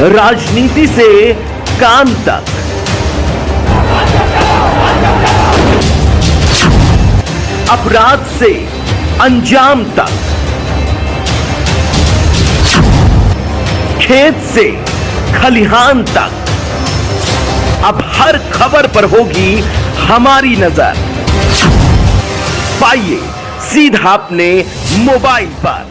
राजनीति से काम तक, अपराध से अंजाम तक, खेत से खलिहान तक, अब हर खबर पर होगी हमारी नजर। पाइए सीधा अपने मोबाइल पर।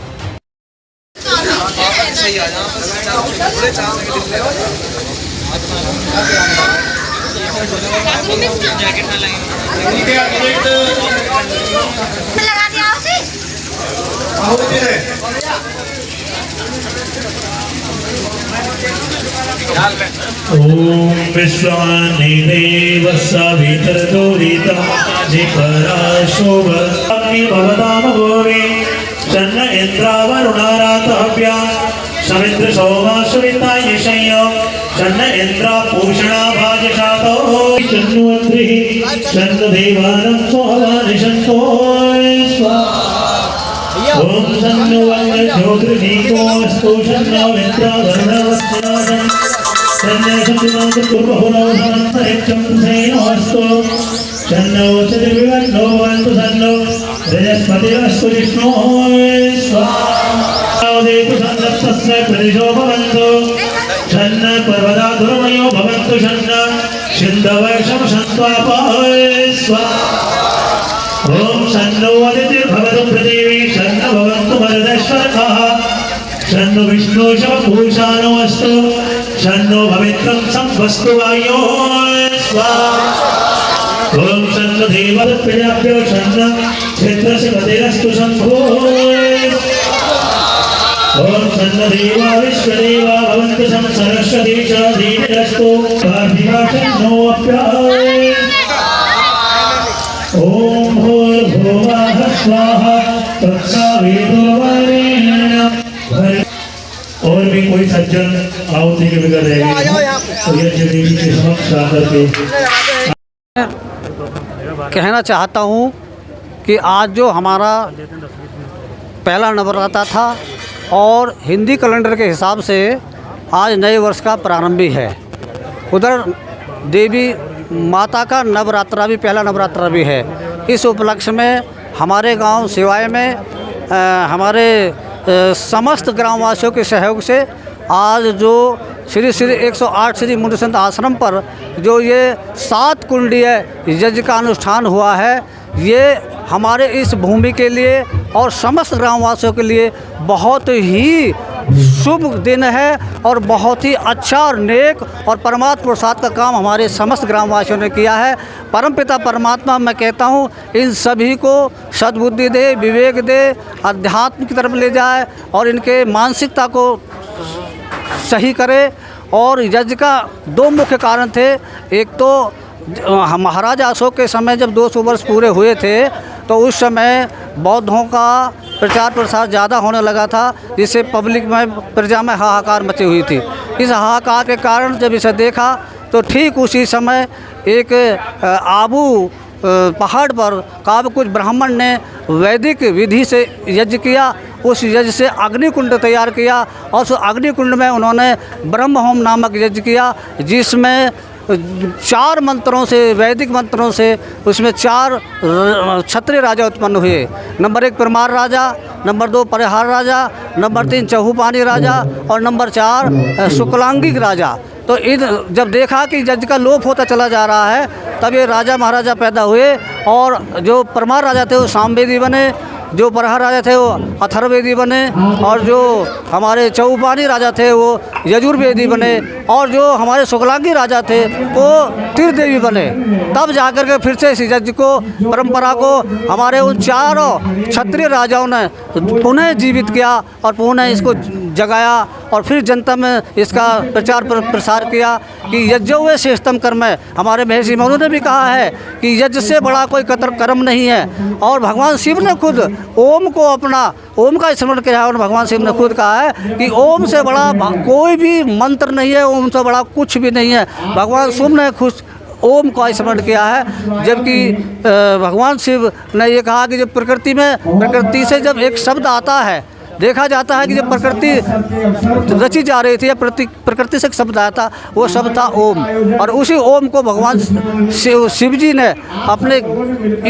ओम विश्वानि देव सवितर्दुरितं जिपराशोभग्नि भवताम भोवे चन्न इंद्रावरुणाराताभ्या समित्र सोमासुरिताय यशयो चन्न इंद्रा पूषणा भाजशातो चन्नुअत्रिः चन्न देवानं सोहवानिशन्तो ओम सन्नो वन्न ज्योतिर्नीको अस्तु सन्नो मित्रावरुणवत्सनादं सन्नो सन्नो कुर्वहुनो समन्तरिक्षं सेनोऽस्तु सन्नो सतिर्विवन्नो वन्तु सन्नो रजस्पतिरस्तु विष्णो स्वाहा देतु सन्नस्तस्य प्रदिशो भवन्तु सन्न पर्वता दुर्मयो भवन्तु सन्न सिन्धवैषम सन्त्वापाय स्वाहा ओम सन्नो अदितिर्भवतु पृथिवी सन्न भवन्तु मरुदश्वरकाः सन्नो विष्णुशवभूषाणो अस्तु सन्नो भवित्रं संवस्तु वायो स्वाहा ओम सन्नो देवप्रजाभ्यो सन्न क्षेत्रस्य पतिरस्तु शम्भो ओम सन्न देवा विश्वदेवा भवन्तु सरस्वती च धीरस्तु पार्थिवा सन्नो अप्याय ओम भूर्भुवः स्वाहा तत्सवितुर्वरेण्यं। और भी कोई सज्जन आहुति के बगैर रहेंगे तो यज्ञ देवी के समक्ष आकर के कहना चाहता हूँ कि आज जो हमारा पहला नवरात्र था और हिंदी कैलेंडर के हिसाब से आज नए वर्ष का प्रारंभी है, उधर देवी माता का नवरात्रा भी पहला नवरात्रा भी है। इस उपलक्ष्य में हमारे गांव सिवाय में हमारे समस्त ग्रामवासियों के सहयोग से आज जो श्री श्री 108 श्री मुंड संत आश्रम पर जो ये 7 कुंडीय यज्ञ का अनुष्ठान हुआ है, ये हमारे इस भूमि के लिए और समस्त ग्रामवासियों के लिए बहुत ही शुभ दिन है और बहुत ही अच्छा और नेक और परमात्मा प्रसाद का काम हमारे समस्त ग्रामवासियों ने किया है। परमपिता परमात्मा मैं कहता हूँ इन सभी को सद्बुद्धि दे, विवेक दे, अध्यात्म की तरफ ले जाए और इनके मानसिकता को सही करे। और यज्ञ का 2 मुख्य कारण थे। एक तो महाराजा अशोक के समय जब 200 वर्ष पूरे हुए थे तो उस समय बौद्धों का प्रचार प्रसार ज़्यादा होने लगा था, जिससे पब्लिक में प्रजा में हाहाकार मची हुई थी। इस हाहाकार के कारण जब इसे देखा तो ठीक उसी समय एक आबू पहाड़ पर कुछ ब्राह्मण ने वैदिक विधि से यज्ञ किया। उस यज्ञ से अग्निकुंड तैयार किया और उस अग्निकुंड में उन्होंने ब्रह्म होम नामक यज्ञ किया, जिसमें 4 मंत्रों से, वैदिक मंत्रों से उसमें 4 क्षत्रिय राजा उत्पन्न हुए। नंबर 1 परमार राजा, नंबर 2 परिहार राजा, नंबर 3 चहुपानी राजा और नंबर 4 शुक्लांगिक राजा। तो इन जब देखा कि यज्ञ का लोप होता चला जा रहा है, तब ये राजा महाराजा पैदा हुए और जो परमार राजा थे वो सामवेदी बने, जो परिहार राजा थे वो अथर्ववेदी बने और जो हमारे चौपानी राजा थे वो यजुर्वेदी बने और जो हमारे शुक्लांगी राजा थे वो त्रिदेवी बने। तब जाकर के फिर से इस यज्ञ को, परंपरा को हमारे उन 4 क्षत्रिय राजाओं ने पुनः जीवित किया और पुनः इसको जगाया और फिर जनता में इसका प्रचार प्रसार किया कि यज्ञो वे श्रेष्ठतम कर्म है। हमारे महर्षि मनु ने भी कहा है कि यज्ञ से बड़ा कोई कर्म नहीं है। और भगवान शिव ने खुद ओम को अपना, ओम का स्मरण किया और भगवान शिव ने खुद कहा है कि ओम से बड़ा कोई भी मंत्र नहीं है, ओम से बड़ा कुछ भी नहीं है। भगवान शिव ने खुद ओम का स्मरण किया है, जबकि भगवान शिव ने ये कहा कि जब प्रकृति से जब एक शब्द आता है देखा जाता है कि जब प्रकृति रची जा रही थी या प्रकृति से एक शब्द आया था, वो शब्द था ओम। और उसी ओम को भगवान शिव जी ने अपने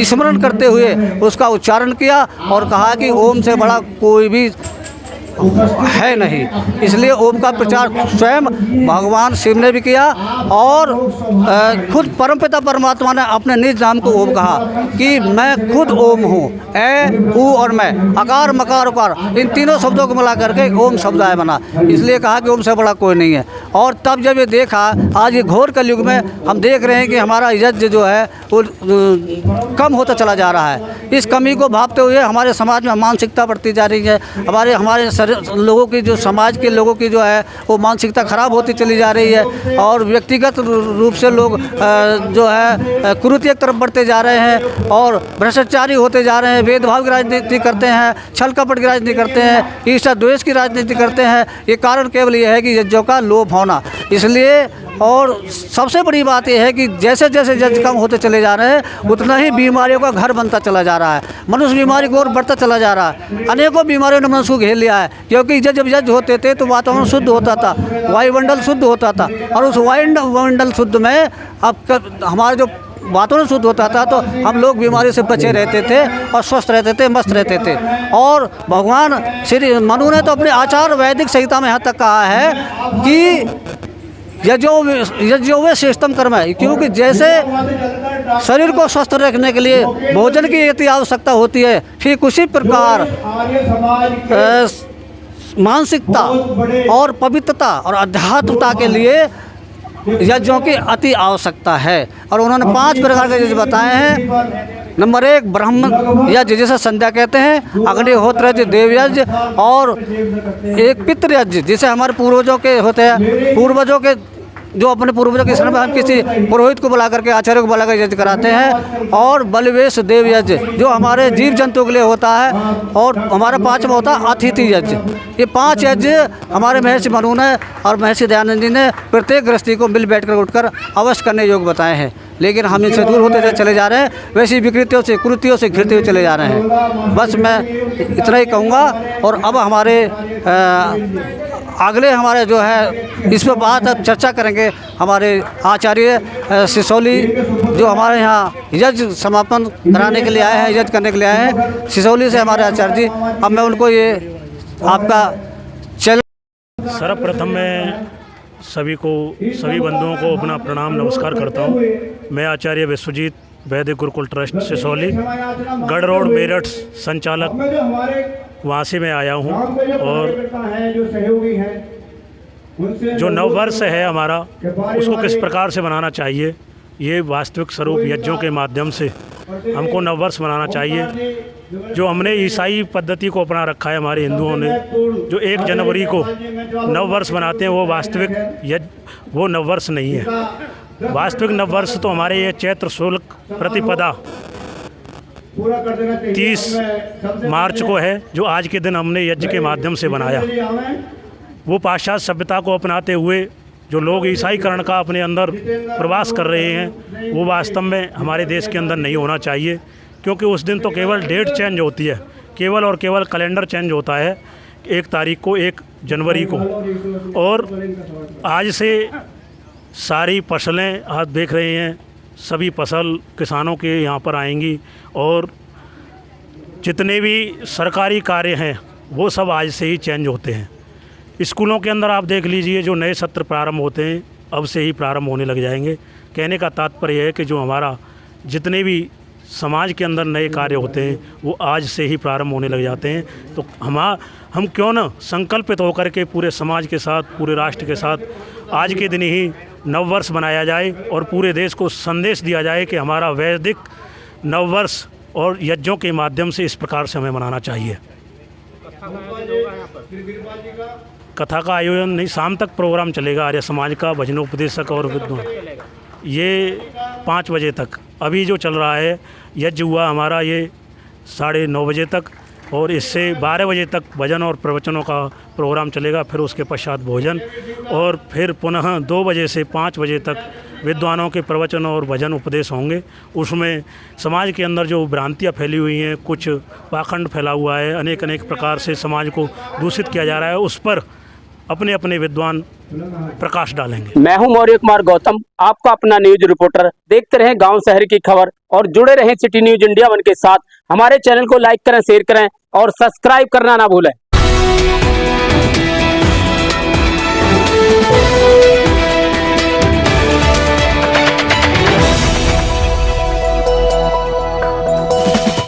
स्मरण करते हुए उसका उच्चारण किया और कहा कि ओम से बड़ा कोई भी है नहीं। इसलिए ओम का प्रचार स्वयं भगवान शिव ने भी किया और खुद परमपिता परमात्मा ने अपने निज नाम को ओम कहा कि मैं खुद ओम हूँ। ए ऊ और मैं, अकार मकार उकार, इन तीनों शब्दों को मिला करके ओम शब्द आय बना। इसलिए कहा कि ओम से बड़ा कोई नहीं है। और तब जब ये देखा, आज ये घोर कलयुग में हम देख रहे हैं कि हमारा यज्ञ जो है वो कम होता चला जा रहा है। इस कमी को भांपते हुए हमारे समाज में मानसिकता बढ़ती जा रही है। हमारे लोगों की जो समाज के लोगों की जो है वो मानसिकता खराब होती चली जा रही है और व्यक्तिगत रूप से लोग जो है कुरीति की तरफ बढ़ते जा रहे हैं और भ्रष्टाचारी होते जा रहे हैं, भेदभाव की राजनीति करते हैं, छल कपट की राजनीति करते हैं, ईर्ष्या द्वेष की राजनीति करते हैं। ये कारण केवल ये है कि यज्ञों का लोभ होना। इसलिए और सबसे बड़ी बात यह है कि जैसे जैसे यज्ञ कम होते चले जा रहे हैं उतना ही बीमारियों का घर बनता चला जा रहा है। मनुष्य बीमारी की ओर बढ़ता चला जा रहा है। अनेकों बीमारियों ने मनुष्य को घेर लिया है, क्योंकि जब यज्ञ होते थे तो वातावरण शुद्ध होता था, वायुमंडल शुद्ध होता था और उस वायुमंडल शुद्ध में अब हमारा जो वातावरण शुद्ध होता था तो हम लोग बीमारी से बचे रहते थे और स्वस्थ रहते थे, मस्त रहते थे। और भगवान श्री मनु ने तो अपने आचार वैदिक संहिता में यहाँ तक कहा है कि यज्ञो वे श्रेष्ठतम कर्म है, क्योंकि जैसे शरीर को स्वस्थ रखने के लिए भोजन की अति आवश्यकता होती है, ठीक उसी प्रकार मानसिकता और पवित्रता और आध्यात्मता के लिए यज्ञों की अति आवश्यकता है। और उन्होंने 5 प्रकार के यज्ञ बताए हैं। नंबर 1 ब्रह्म यज्ञ, जिसे संध्या कहते हैं, अग्निहोत्र यज्ञ, देव यज्ञ और एक पितृ यज्ञ, जिसे हमारे पूर्वजों के होते हैं, पूर्वजों के जो अपने पूर्वजों के शरण में हम किसी पुरोहित को बुला करके, आचार्य को बुला कर यज्ञ कराते हैं। और बलिवेश देव यज्ञ जो हमारे जीव जंतु के लिए होता है। और हमारा 5वां होता है अतिथि यज्ञ। ये 5 यज्ञ हमारे महर्षि मनु ने और महर्षि दयानंद जी ने प्रत्येक गृहस्थी को मिल बैठ कर उठकर अवश्य करने योग्य बताए हैं। लेकिन हम इनसे दूर होते चले जा रहे हैं, वैसी विकृतियों से, कुरीतियों से घिरते हुए चले जा रहे हैं। बस मैं इतना ही कहूँगा। और अब हमारे अगले हमारे जो है इस पर बात अब चर्चा करेंगे हमारे आचार्य सिसौली, जो हमारे यहाँ यज्ञ समापन कराने के लिए आए हैं, यज्ञ करने के लिए आए हैं सिसौली से हमारे आचार्य जी। अब मैं उनको ये आपका सर्वप्रथम मैं सभी बंधुओं को अपना प्रणाम नमस्कार करता हूँ। मैं आचार्य विश्वजीत वैदिक गुरुकुल ट्रस्ट सिसौली, गढ़ रोड मेरठ संचालक, वहाँ से मैं आया हूँ। और जो नववर्ष है हमारा, उसको किस प्रकार से मनाना चाहिए, ये वास्तविक स्वरूप यज्ञों के माध्यम से हमको नववर्ष मनाना चाहिए। जो हमने ईसाई पद्धति को अपना रखा है हमारे हिंदुओं ने, जो 1 जनवरी को नववर्ष मनाते हैं, वो वास्तविक वो नववर्ष नहीं है। वास्तविक नववर्ष तो हमारे ये चैत्र शुक्ल प्रतिपदा 30 मार्च को है, जो आज के दिन हमने यज्ञ के माध्यम से बनाया। वो पाश्चात्य सभ्यता को अपनाते हुए जो लोग ईसाईकरण का अपने अंदर प्रवास कर रहे हैं, वो वास्तव में हमारे देश के अंदर नहीं होना चाहिए। क्योंकि उस दिन तो केवल डेट चेंज होती है, केवल और केवल कैलेंडर चेंज होता है 1 तारीख को, 1 जनवरी को। और आज से सारी फसलें आप देख रहे हैं, सभी फसल किसानों के यहाँ पर आएंगी और जितने भी सरकारी कार्य हैं वो सब आज से ही चेंज होते हैं। स्कूलों के अंदर आप देख लीजिए, जो नए सत्र प्रारंभ होते हैं अब से ही प्रारंभ होने लग जाएंगे। कहने का तात्पर्य है कि जो हमारा जितने भी समाज के अंदर नए कार्य होते हैं वो आज से ही प्रारंभ होने लग जाते हैं। तो हम क्यों ना संकल्पित होकर के पूरे समाज के साथ, पूरे राष्ट्र के साथ आज के दिन ही नववर्ष मनाया जाए और पूरे देश को संदेश दिया जाए कि हमारा वैदिक नववर्ष और यज्ञों के माध्यम से इस प्रकार से हमें मनाना चाहिए। कथा का आयोजन नहीं, शाम तक प्रोग्राम चलेगा आर्य समाज का, भजनोपदेशक और विद्वान, ये 5 बजे तक। अभी जो चल रहा है यज्ञ हुआ हमारा ये 9:30 बजे तक, और इससे 12 बजे तक भजन और प्रवचनों का प्रोग्राम चलेगा। फिर उसके पश्चात भोजन, और फिर पुनः 2 बजे से 5 बजे तक विद्वानों के प्रवचन और भजन उपदेश होंगे। उसमें समाज के अंदर जो भ्रांतियाँ फैली हुई हैं, कुछ पाखंड फैला हुआ है, अनेक प्रकार से समाज को दूषित किया जा रहा है, उस पर अपने अपने विद्वान प्रकाश डालेंगे। मैं हूं मौर्य कुमार गौतम, आपका अपना न्यूज रिपोर्टर। देखते रहें गांव शहर की खबर और जुड़े रहें सिटी न्यूज इंडिया 1 के साथ। हमारे चैनल को लाइक करें, शेयर करें और सब्सक्राइब करना ना भूलें।